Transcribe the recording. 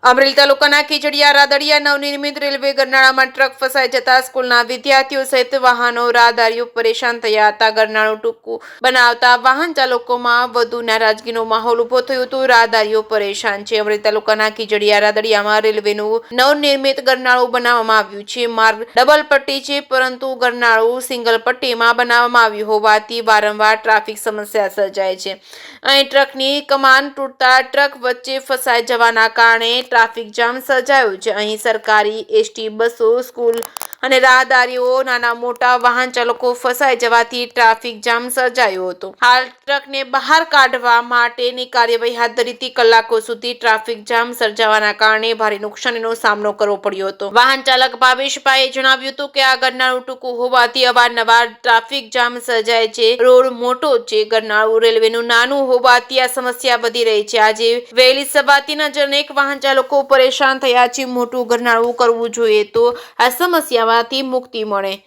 અમરેલી તાલુકાના ખીજડીયા રાદડિયા નવનિર્મિત railway ગરનાળામાં truck ફસાઈ જતા સ્કૂલના વિદ્યાર્થીઓ સહિત વાહનો રાહદારીઓ પરેશાન થયા હતા। ગરનાળું ટૂંકું બનાવતા વાહન ચાલકોમાં વધુ નારાજગીનો માહોલ ઉભો થયો હતો। રાહદારીઓ પરેશાન છે। અમરેલી તાલુકાના ખીજડીયા રાદડિયામાં રેલવેનું નવનિર્મિત ગરનાળું બનાવવામાં આવ્યું છે। માર્ગ ડબલ પટ્ટી છે, પરંતુ ગરનાળું સિંગલ પટ્ટીમાં બનાવવામાં આવ્યું હોવાથી વારંવાર ટ્રાફિક સમસ્યા સર્જાય છે। અહીં ટ્રકની કમાન તૂટતા ટ્રક વચ્ચે ફસાઈ જવાના કારણે ટ્રાફિક જામ સર્જાયો છે। અહીં સરકારી એસટી બસો, સ્કૂલ અને રાહદારીઓ, નાના મોટા વાહન ચાલકો ફસાઈ જવાથી ટ્રાફિક જામ સર્જાયો હતો। હાલ ટ્રકને બહાર કાઢવા માટેની કાર્યવાહી હાથ ધરી કલાકો સુધી ટ્રાફિક જામ સર્જાવાના કારણે ભારે નુકસાનીનો સામનો કરવો પડ્યો હતો। વાહન ચાલક ભાવેશભાઈએ જણાવ્યું હતું કે આ ગરનાળું ટૂંકું હોવાથી અવારનવાર ટ્રાફિક જામ સર્જાય છે। રોડ મોટો છે, ગરનાળું રેલવેનું નાનું હોવાથી આ સમસ્યા વધી રહી છે। આજે વહેલી સવારથી અનેક વાહન ચાલકો પરેશાન થયા છે। મોટું ગરનાળું કરવું જોઈએ તો આ સમસ્યામાંથી મુક્તિ મળે।